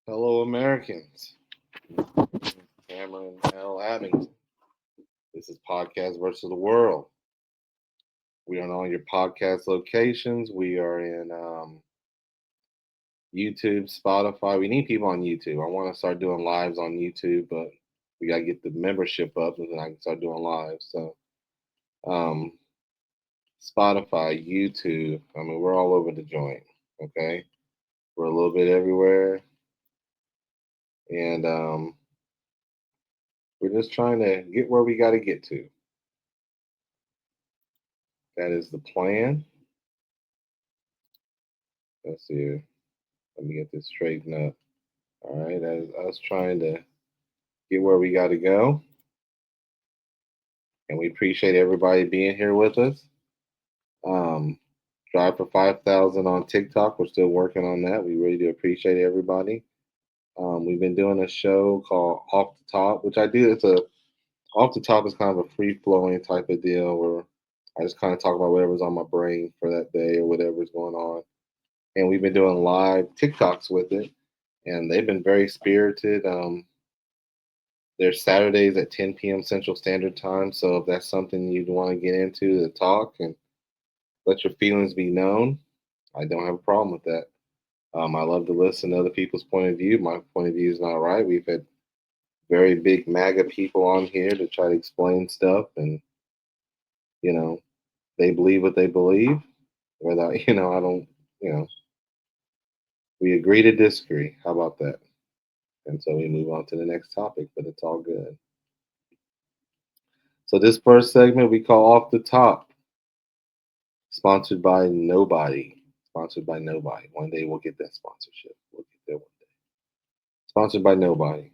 Hello, Americans. Cameron L. Abington. This is Podcast versus the World. We are on all your podcast locations. We are in YouTube, Spotify. We need people on YouTube. I want to start doing lives on YouTube, but we got to get the membership up and then I can start doing lives. So, um, Spotify, YouTube. I mean, we're all over the joint. Okay. We're a little bit everywhere. And we're just trying to get where we got to get to. That is the plan. Let's see. Let me get this straightened up. All right, that is us trying to get where we got to go, and we appreciate everybody being here with us. Um, Drive for 5,000 on TikTok. We're still working on that. We really do appreciate everybody. We've been doing a show called Off the Top, which I do. It's a Off the Top is kind of a free flowing type of deal where I just kind of talk about whatever's on my brain for that day or whatever's going on. And we've been doing live TikToks with it, and they've been very spirited. There's Saturdays at 10 p.m. Central Standard Time. So if that's something you'd want to get into to talk and let your feelings be known, I don't have a problem with that. I love to listen to other people's point of view. My point of view is not right. We've had very big MAGA people on here to try to explain stuff, and you know they believe what they believe. Without I don't. You know, we agree to disagree. How about that? And so we move on to the next topic, but it's all good. So this first segment we call off the top. Sponsored by nobody. Sponsored by nobody. One day we'll get that sponsorship. We'll get there one day. Sponsored by nobody.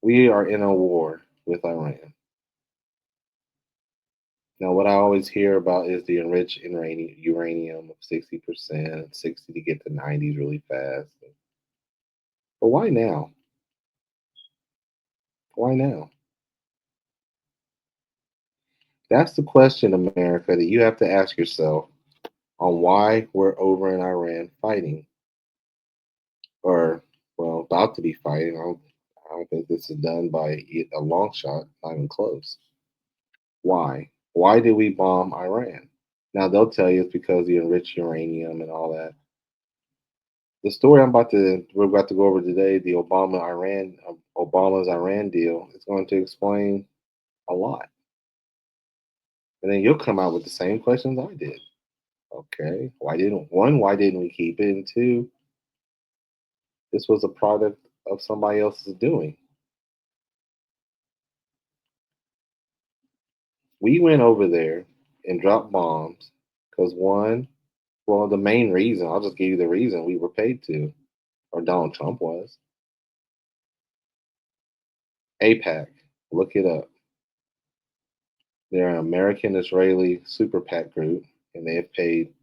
We are in a war with Iran. Now, what I always hear about is the enriched uranium of 60%, 60 to get to 90s really fast. But why now? Why now? That's the question, America, that you have to ask yourself on why we're over in Iran fighting, or well, about to be fighting. I don't think this is done by a long shot, not even close. Why? Why did we bomb Iran? Now they'll tell you it's because of the enriched uranium and all that. The story we're about to go over today, the Obama's Iran deal, is going to explain a lot. And then you'll come out with the same questions I did. Okay, why didn't we keep it? And two, this was a product of somebody else's doing. We went over there and dropped bombs because one, well, the main reason, I'll just give you the reason we were paid to, or Donald Trump was. APAC, look it up. They're an American Israeli super PAC group, and they have paid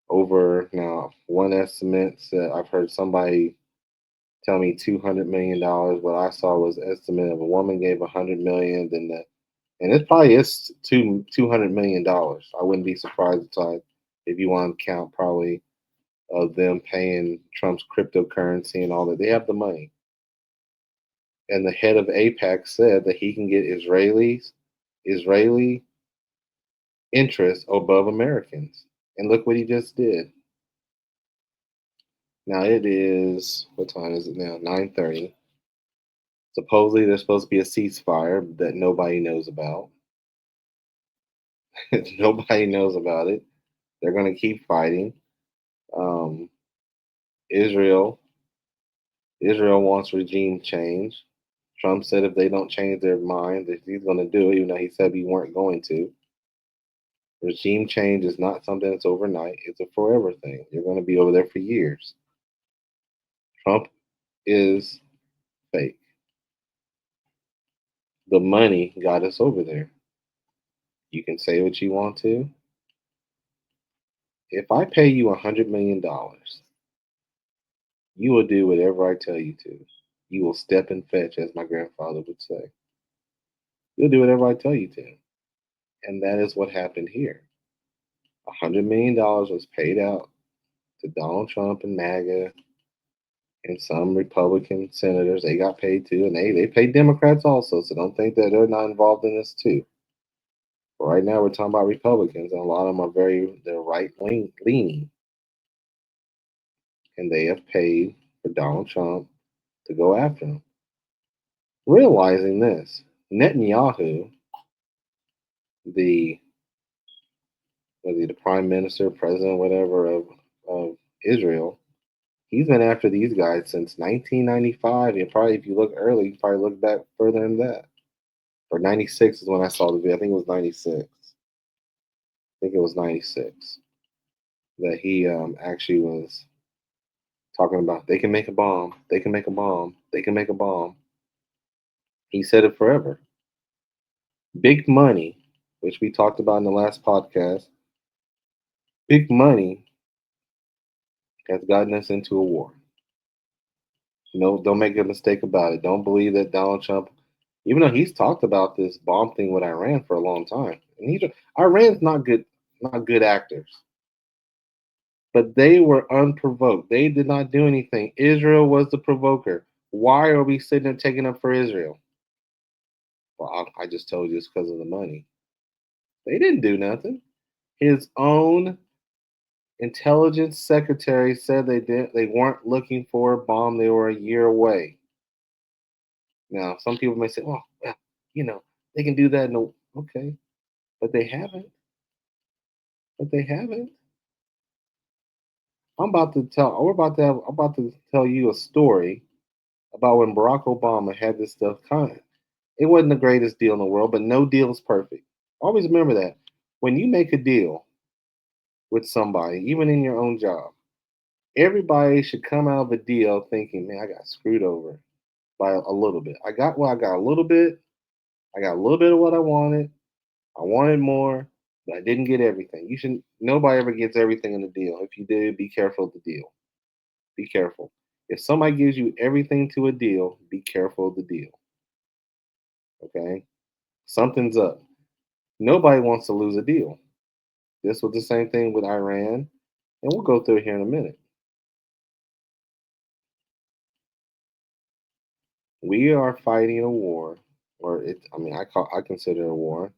over, now, one estimate said, I've heard somebody tell me $200 million. What I saw was an estimate of a woman gave 100 million, and it probably is $200 million. I wouldn't be surprised if you want to count probably of them paying Trump's cryptocurrency and all that. They have the money. And the head of APAC said that he can get Israeli interests above Americans. And look what he just did. Now it is, what time is it now? 9:30. Supposedly there's supposed to be a ceasefire that nobody knows about. Nobody knows about it. They're going to keep fighting. Um, Israel Israel wants regime change. Trump said if they don't change their mind, that he's going to do it, even though he said we weren't going to. Regime change is not something that's overnight. It's a forever thing. You're going to be over there for years. Trump is fake. The money got us over there. You can say what you want to. If I pay you $100 million, you will do whatever I tell you to. You will step and fetch, as my grandfather would say. You'll do whatever I tell you to. And that is what happened here. $100 million was paid out to Donald Trump and MAGA and some Republican senators. They got paid too, and they pay Democrats also. So don't think that they're not involved in this too. But right now we're talking about Republicans, and a lot of them are they're right leaning, and they have paid for Donald Trump to go after him. Realizing this, Netanyahu, the was he the prime minister, president, whatever of Israel, he's been after these guys since 1995. And probably, if you look early, you probably look back further than that. Or 96 is when I saw the video. I think it was 96. I think it was 96 that he actually was talking about they can make a bomb, they can make a bomb, they can make a bomb. He said it forever. Big money, which we talked about in the last podcast, big money has gotten us into a war. No, don't make a mistake about it. Don't believe that Donald Trump, even though he's talked about this bomb thing with Iran for a long time, and Iran's not good actors, but they were unprovoked. They did not do anything. Israel was the provoker. Why are we sitting there taking up for Israel? Well, I just told you it's because of the money. They didn't do nothing. His own intelligence secretary said they weren't looking for a bomb. They were a year away. Now, some people may say, well, you know, they can do that. No, okay, but they haven't. But they haven't. I'm about to tell you a story about when Barack Obama had this stuff. It wasn't the greatest deal in the world, but no deal is perfect. Always remember that. When you make a deal with somebody, even in your own job, everybody should come out of a deal thinking, man, I got screwed over by a little bit. I got a little bit. I got a little bit of what I wanted. I wanted more, but I didn't get everything. You should Nobody ever gets everything in the deal. If you did, be careful of the deal. Be careful. If somebody gives you everything to a deal, be careful of the deal. Okay? Something's up. Nobody wants to lose a deal. This was the same thing with Iran, and we'll go through it here in a minute. We are fighting a war, or I consider it a war.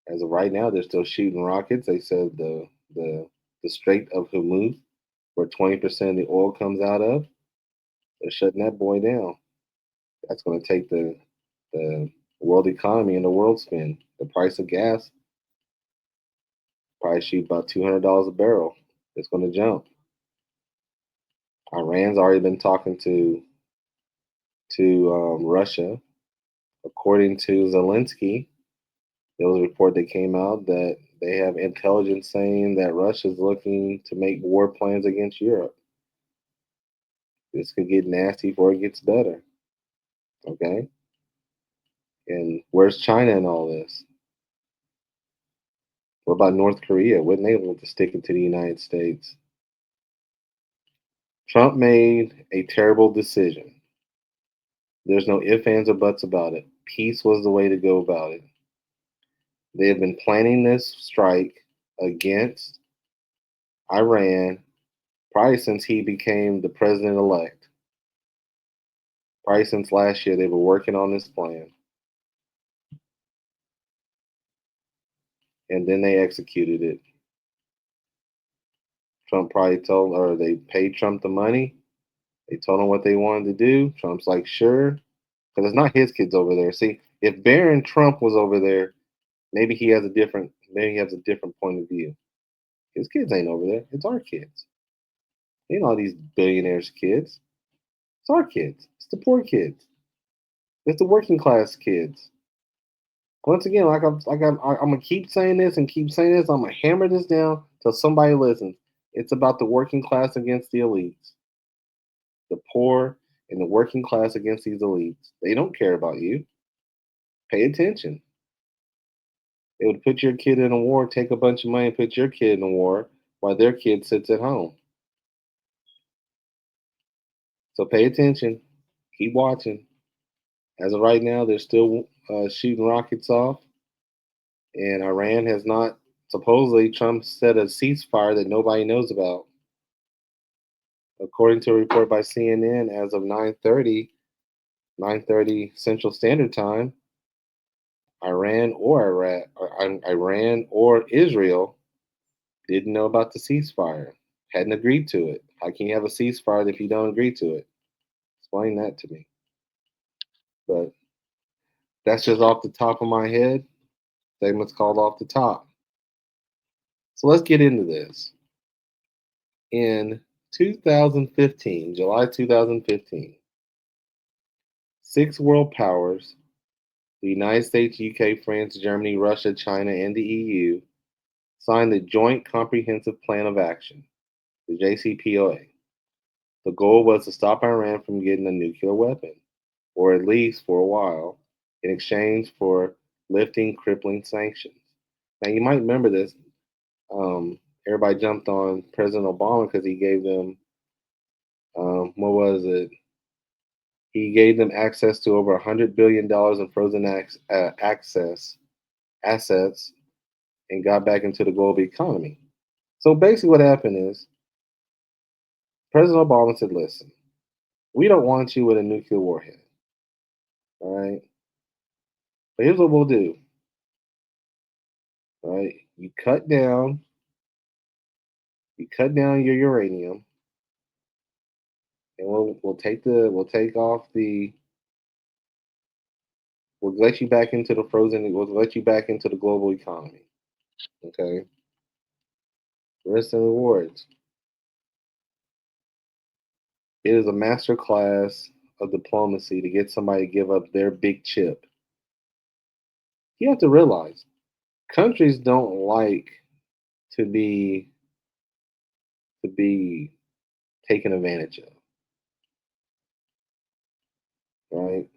As of right now, they're still shooting rockets. They said the Strait of Hormuz, where 20% of the oil comes out of, they're shutting that boy down. That's going to take the world economy and the world spin. The price of gas probably shoot about $200 a barrel. It's going to jump. Iran's already been talking to Russia. According to Zelensky, there was a report that came out that they have intelligence saying that Russia's looking to make war plans against Europe. This could get nasty before it gets better. Okay? And where's China in all this? What about North Korea? Wouldn't they want to stick it to the United States? Trump made a terrible decision. There's no ifs, ands, or buts about it. Peace was the way to go about it. They have been planning this strike against Iran probably since he became the president elect. Probably since last year, they were working on this plan. And then they executed it. Trump probably told, or they paid Trump the money. They told him what they wanted to do. Trump's like, sure. Because it's not his kids over there. See, if Barron Trump was over there, maybe he has a different point of view. His kids ain't over there. It's our kids. Ain't all these billionaires' kids. It's our kids. It's the poor kids. It's the working class kids. Once again, I'm gonna keep saying this and keep saying this. I'm gonna hammer this down till somebody listens. It's about the working class against the elites, the poor and the working class against these elites. They don't care about you. Pay attention. They would put your kid in a war, take a bunch of money, and put your kid in a war while their kid sits at home. So pay attention. Keep watching. As of right now, they're still shooting rockets off, and Iran has not. Supposedly, Trump set a ceasefire that nobody knows about. According to a report by CNN, as of 9:30 Central Standard Time, Iran or Israel didn't know about the ceasefire, hadn't agreed to it. How can you have a ceasefire if you don't agree to it? Explain that to me. But that's just off the top of my head. Segment's called Off the Top. So let's get into this. In 2015, July 2015, six world powers, the United States, UK, France, Germany, Russia, China, and the EU, signed the Joint Comprehensive Plan of Action, the JCPOA. The goal was to stop Iran from getting a nuclear weapon, or at least for a while, in exchange for lifting crippling sanctions. Now, you might remember this. Everybody jumped on President Obama because he gave them, what was it? He gave them access to over $100 billion in frozen access assets and got back into the global economy. So basically, what happened is President Obama said, "Listen, we don't want you with a nuclear warhead, all right? But here's what we'll do, all right? You cut down your uranium, and we'll take off the we'll let you back into the frozen. We'll let you back into the global economy, okay? Risks and rewards. It is a master class of diplomacy to get somebody to give up their big chip. You have to realize countries don't like to be taken advantage of, right?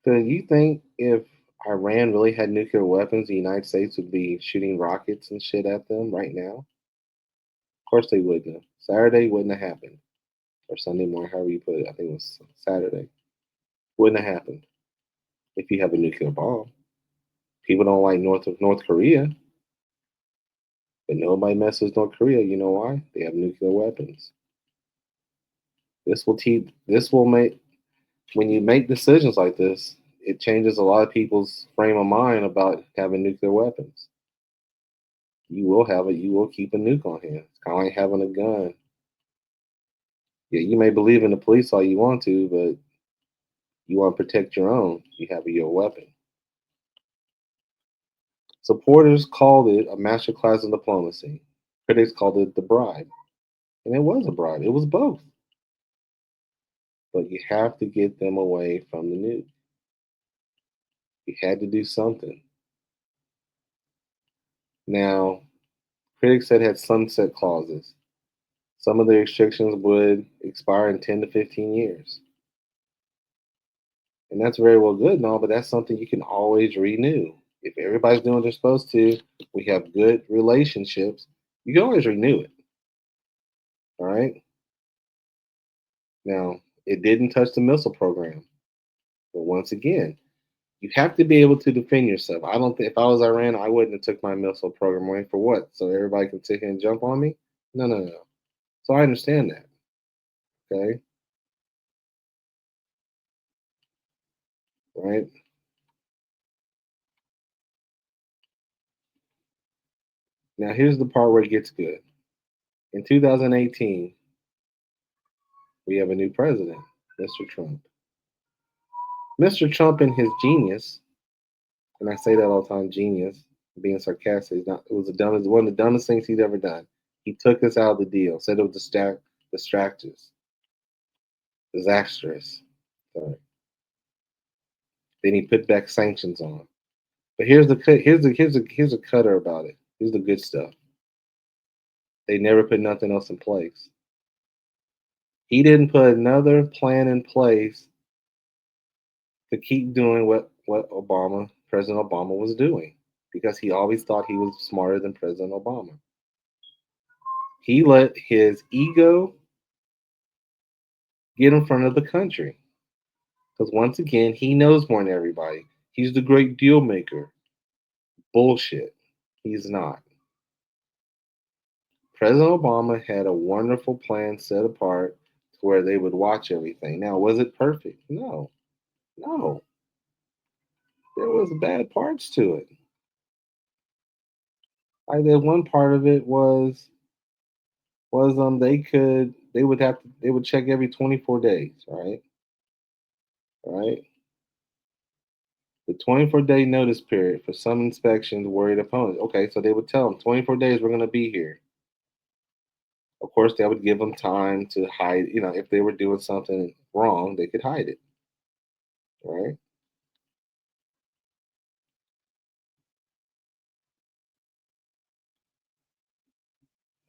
So you think if Iran really had nuclear weapons, the United States would be shooting rockets and shit at them right now? Of course they wouldn't have. Saturday wouldn't have happened. Or Sunday morning, however you put it. I think it was Saturday. Wouldn't have happened if you have a nuclear bomb. People don't like North Korea, but nobody messes with North Korea. You know why? They have nuclear weapons. This will make when you make decisions like this, it changes a lot of people's frame of mind about having nuclear weapons. You will keep a nuke on hand. It's kind of like having a gun. Yeah, you may believe in the police all you want to, but you want to protect your own. You have your weapon. Supporters called it a masterclass in diplomacy. Critics called it the bribe. And it was a bribe. It was both. But you have to get them away from the nuke. You had to do something. Now, critics said it had sunset clauses. Some of the restrictions would expire in 10 to 15 years. And that's very well good and all, but that's something you can always renew. If everybody's doing what they're supposed to, we have good relationships, you can always renew it. All right. Now, it didn't touch the missile program. But once again, you have to be able to defend yourself. I don't think if I was Iran, I wouldn't have took my missile program away for what? So everybody can sit here and jump on me? No, no, no. So I understand that. Okay. Right. Now here's the part where it gets good. In 2018, we have a new president, Mr. Trump. Mr. Trump and his genius, and I say that all the time, genius, being sarcastic, it was one of the dumbest things he's ever done. He took us out of the deal, said it was distractors, disastrous. Sorry. Then he put back sanctions on. But here's the cutter about it. Here's the good stuff. They never put nothing else in place. He didn't put another plan in place to keep doing what President Obama was doing, because he always thought he was smarter than President Obama. He let his ego get in front of the country. Because once again, he knows more than everybody. He's the great deal maker. Bullshit. He's not. President Obama had a wonderful plan set apart to where they would watch everything. Now, was it perfect? No, no. There was bad parts to it. Like that one part of it was they would check every 24 days, right? Right? The 24-day notice period for some inspections worried opponents. Okay, so they would tell them 24 days we're going to be here. Of course, they would give them time to hide. If they were doing something wrong, they could hide it, right?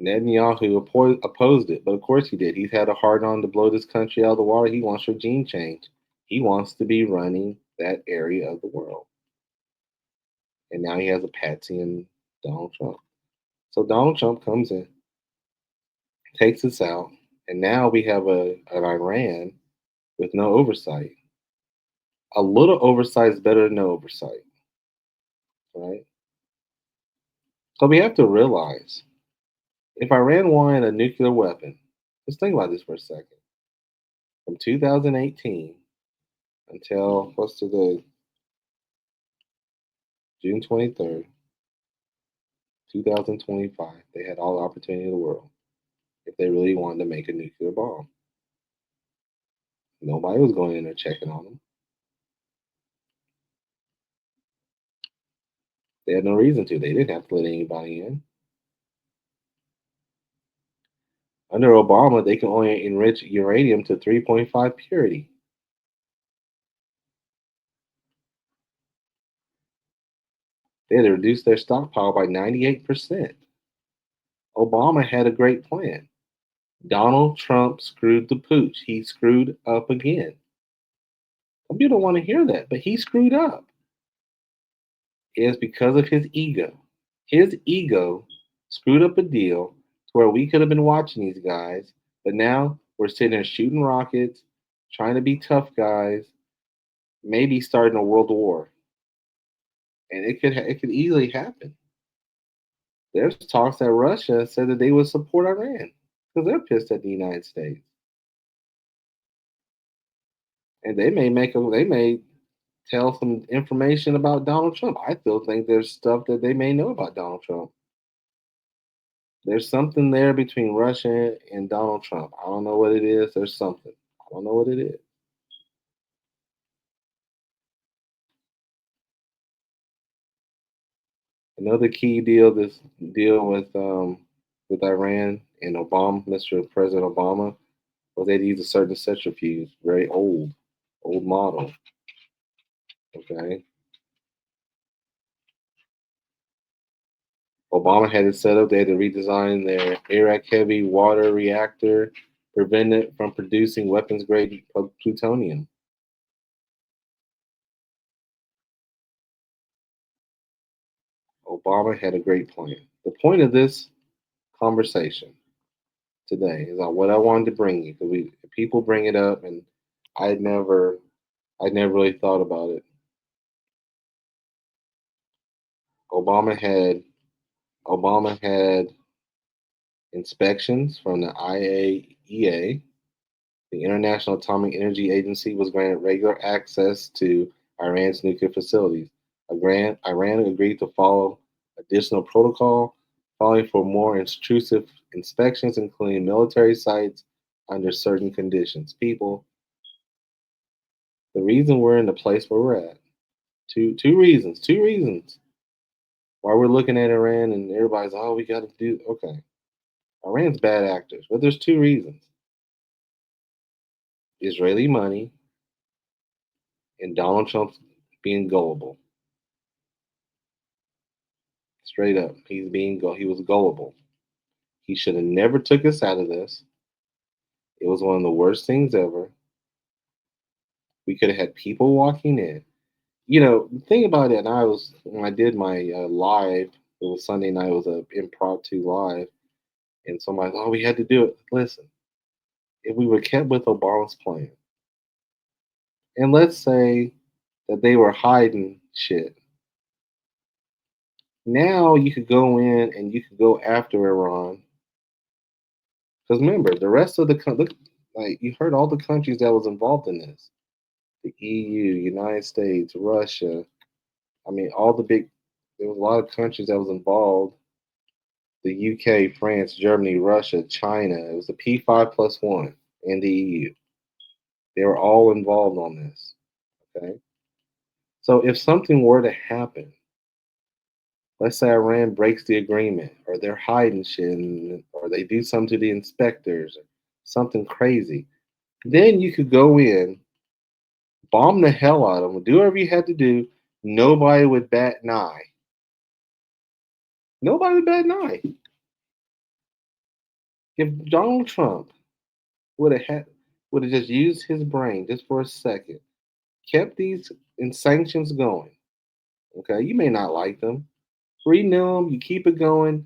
Netanyahu opposed it, but of course he did. He's had a hard on to blow this country out of the water. He wants regime change. He wants to be running that area of the world, and now he has a patsy in Donald Trump. So Donald Trump comes in, takes us out, and now we have an Iran with no oversight. A little oversight is better than no oversight, right? So we have to realize if Iran wanted a nuclear weapon, just think about this for a second. From 2018 until what's today, June 23rd, 2025, they had all the opportunity in the world if they really wanted to make a nuclear bomb. Nobody was going in there checking on them. They had no reason to. They didn't have to let anybody in. Under Obama, they can only enrich uranium to 3.5 purity. They had to reduce their stockpile by 98%. Obama had a great plan. Donald Trump screwed the pooch. He screwed up again. Some people don't want to hear that, but he screwed up. It's because of his ego. His ego screwed up a deal to where we could have been watching these guys, but now we're sitting there shooting rockets, trying to be tough guys, maybe starting a world war, and it could easily happen. There's talks that Russia said that they would support Iran because they're pissed at the United States, and they may tell some information about Donald Trump. I still think there's stuff that they may know about Donald Trump. There's something there between Russia and Donald Trump. I don't know what it is. There's something. I don't know what it is. Another key deal, this deal with Iran and Obama, Mr. President Obama, was they used a certain centrifuge, very old model. Okay, Obama had it set up. They had to redesign their Iraq heavy water reactor, prevent it from producing weapons grade plutonium. Obama had a great plan. The point of this conversation today is on what I wanted to bring you because we people bring it up and I never I never really thought about it. Obama had Obama had inspections from the IAEA. The International Atomic Energy Agency was granted regular access to Iran's nuclear facilities. Iran agreed to follow additional protocol, calling for more intrusive inspections, including military sites under certain conditions. People, the reason we're in the place where we're at, two reasons why we're looking at Iran and everybody's, oh, we got to do, okay. Iran's bad actors, but there's two reasons. Israeli money and Donald Trump being gullible. Straight up, he was gullible. He should have never took us out of this. It was one of the worst things ever. We could have had people walking in. The thing about it, and when I did my live, it was Sunday night, it was a impromptu live, and somebody, oh, we had to do it. Listen, if we were kept with Obama's plan, and let's say that they were hiding shit, now you could go in and you could go after Iran Because remember, the rest of the look, like you heard all the countries that was involved in this: the EU, United States, Russia. I mean, all the big. There was a lot of countries that was involved: the UK, France, Germany, Russia, China. It was the P5+1 and the EU. They were all involved on this. Okay, so if something were to happen, let's say Iran breaks the agreement, or they're hiding shit, or they do something to the inspectors, or something crazy, then you could go in, bomb the hell out of them, do whatever you had to do. Nobody would bat an eye. Nobody would bat an eye. If Donald Trump would have just used his brain just for a second, kept these sanctions going. Okay, you may not like them, renew them, you keep it going.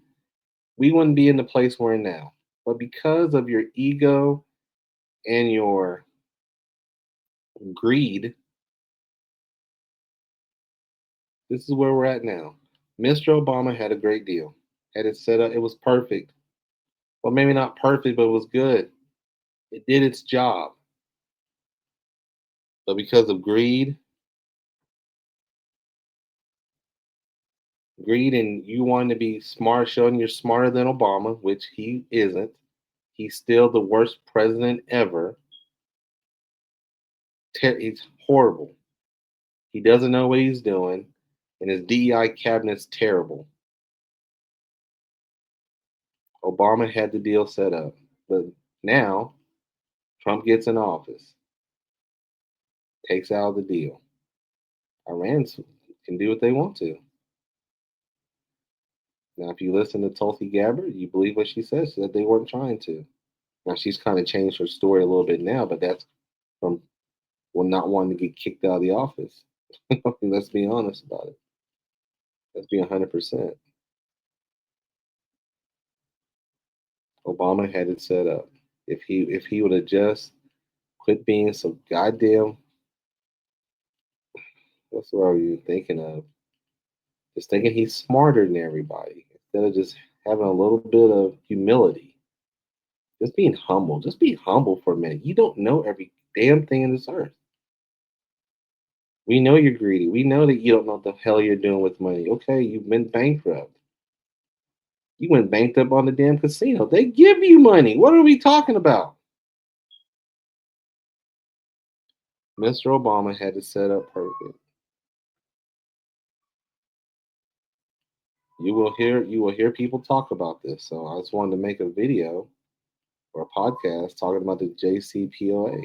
We wouldn't be in the place we're in now. But because of your ego and your greed, this is where we're at now. Mr. Obama had a great deal. Had it set up, it was perfect. Well, maybe not perfect, but it was good. It did its job. But because of greed and you wanting to be smart, showing you're smarter than Obama, which he isn't, he's still the worst president ever. He's horrible. He doesn't know what he's doing, and his DEI cabinet's terrible. Obama had the deal set up, but now Trump gets in office, takes out the deal. Iran can do what they want to. Now, if you listen to Tulsi Gabbard, you believe what she says, that they weren't trying to. Now, she's kind of changed her story a little bit now, but that's from not wanting to get kicked out of the office. Let's be honest about it. Let's be 100%. Obama had it set up. If he would have just quit being so goddamn, what's the word you thinking of? Just thinking he's smarter than everybody instead of just having a little bit of humility. Just being humble. Just be humble for a minute. You don't know every damn thing in this earth. We know you're greedy. We know that you don't know what the hell you're doing with money. Okay, you've been bankrupt. You went bankrupt on the damn casino. They give you money. What are we talking about? Mr. Obama had it set up perfect. You will hear people talk about this. So I just wanted to make a video or a podcast talking about the JCPOA.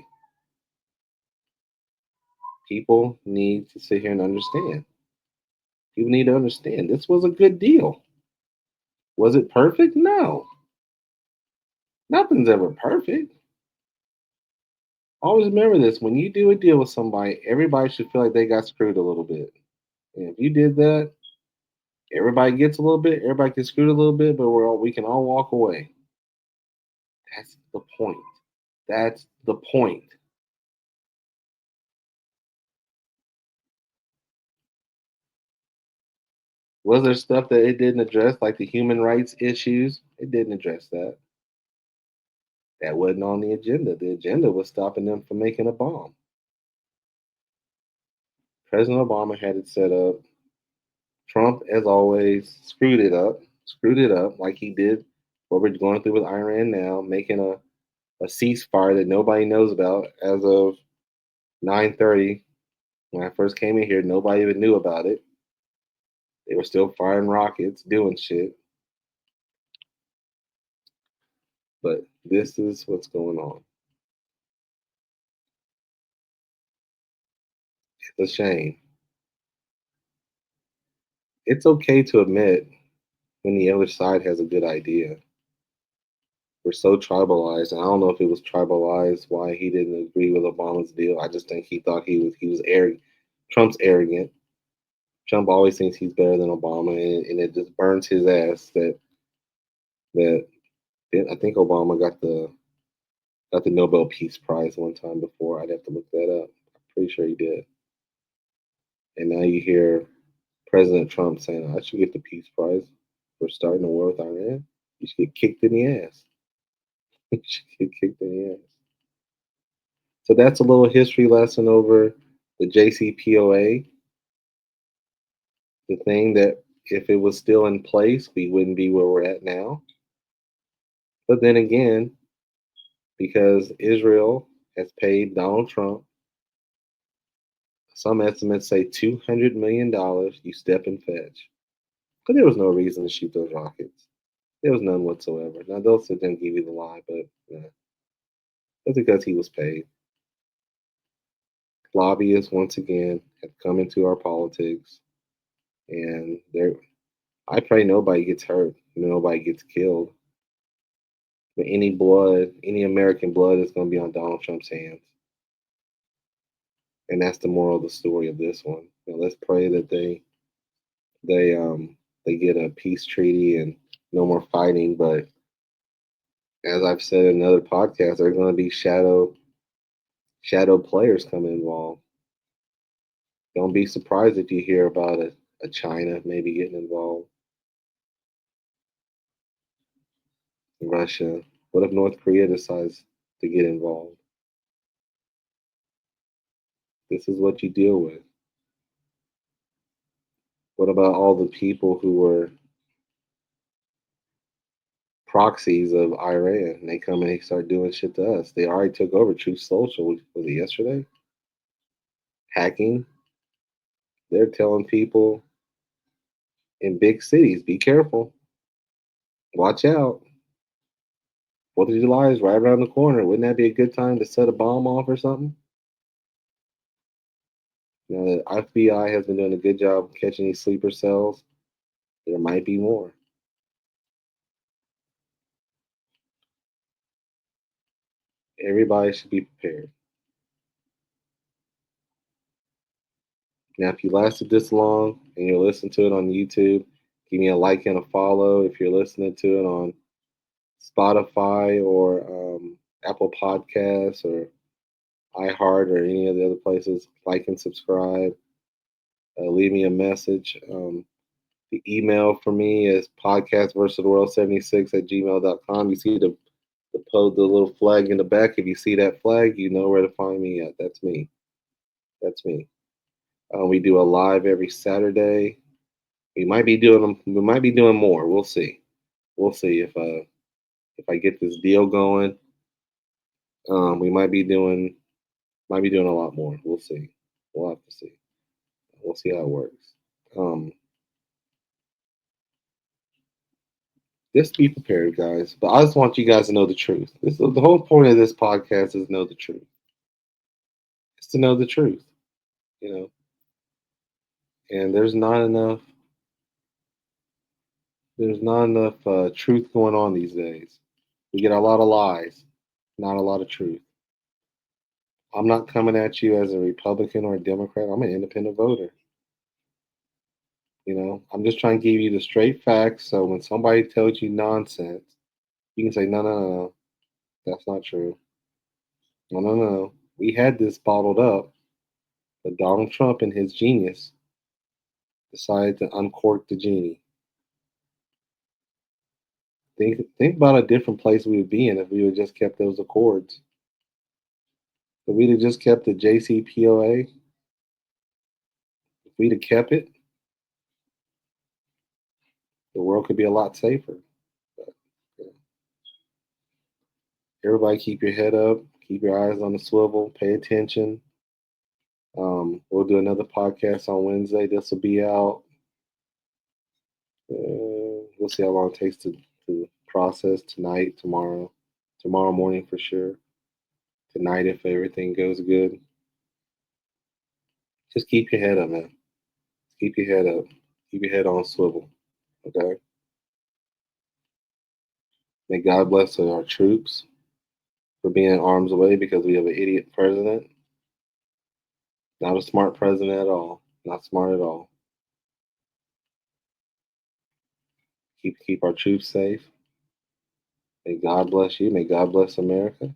People need to sit here and understand. People need to understand this was a good deal. Was it perfect? No. Nothing's ever perfect. Always remember this: when you do a deal with somebody, everybody should feel like they got screwed a little bit. And if you did that, everybody gets a little bit, everybody gets screwed a little bit, but we can all walk away. That's the point. That's the point. Was there stuff that it didn't address, like the human rights issues? It didn't address that. That wasn't on the agenda. The agenda was stopping them from making a bomb. President Obama had it set up. Trump, as always, screwed it up like he did what we're going through with Iran now, making a ceasefire that nobody knows about as of 9:30. When I first came in here, nobody even knew about it. They were still firing rockets, doing shit. But this is what's going on. It's a shame. It's okay to admit when the other side has a good idea. We're so tribalized, and I don't know if it was tribalized why he didn't agree with Obama's deal. I just think he thought he was arrogant. Trump's arrogant. Trump always thinks he's better than Obama, and it just burns his ass that I think Obama got the Nobel Peace Prize one time before. I'd have to look that up. I'm pretty sure he did. And now you hear President Trump saying, "I should get the Peace Prize for starting a war with Iran. You should get kicked in the ass." She get kicked in the ass. So that's a little history lesson over the JCPOA, the thing that if it was still in place, we wouldn't be where we're at now. But then again, because Israel has paid Donald Trump, some estimates say $200 million, you step and fetch. But there was no reason to shoot those rockets. There was none whatsoever. Now they'll sit there and give you the lie, but that's because he was paid. Lobbyists once again have come into our politics, and they're. I pray nobody gets hurt, nobody gets killed. But any blood, any American blood, is going to be on Donald Trump's hands, and that's the moral of the story of this one. Let's pray that they they get a peace treaty and no more fighting. But as I've said in another podcast, there are going to be shadow players come involved. Don't be surprised if you hear about a China maybe getting involved, Russia. What if North Korea decides to get involved? This is what you deal with. What about all the people who were proxies of Iran? They come and they start doing shit to us. They already took over Truth Social. Was it yesterday? Hacking. They're telling people in big cities, be careful, watch out. Fourth of July is right around the corner. Wouldn't that be a good time to set a bomb off or something? The FBI has been doing a good job catching these sleeper cells. There might be more. Everybody should be prepared. Now, if you lasted this long and you're listening to it on YouTube, give me a like and a follow. If you're listening to it on Spotify or Apple Podcasts or iHeart or any of the other places, like and subscribe. Leave me a message. The email for me is podcastversustheworld76 at gmail.com. You see the little flag in the back. If you see that flag, you know where to find me at. That's me. That's me. We do a live every Saturday. We might be doing more. We'll see. We'll see if I get this deal going. We might be doing a lot more. We'll see. We'll have to see. We'll see how it works. Um, just be prepared, guys. But I just want you guys to know the truth. The whole point of this podcast is know the truth. It's to know the truth, you know. And there's not enough truth going on these days. We get a lot of lies, not a lot of truth. I'm not coming at you as a Republican or a Democrat. I'm an independent voter. I'm just trying to give you the straight facts. So when somebody tells you nonsense, you can say, no, no, no, no, that's not true. No, no, no. We had this bottled up, but Donald Trump and his genius decided to uncork the genie. Think about a different place we would be in if we would just kept those accords. If we'd have just kept the JCPOA, if we'd have kept it, the world could be a lot safer. But, yeah. Everybody, keep your head up, keep your eyes on the swivel, pay attention. We'll do another podcast on Wednesday. This will be out. We'll see how long it takes to process tonight, tomorrow morning for sure. Tonight, if everything goes good, just keep your head up, man. Keep your head up. Keep your head on swivel. Okay. May God bless our troops for being in arm's way because we have an idiot president. Not a smart president at all. Not smart at all. Keep our troops safe. May God bless you. May God bless America.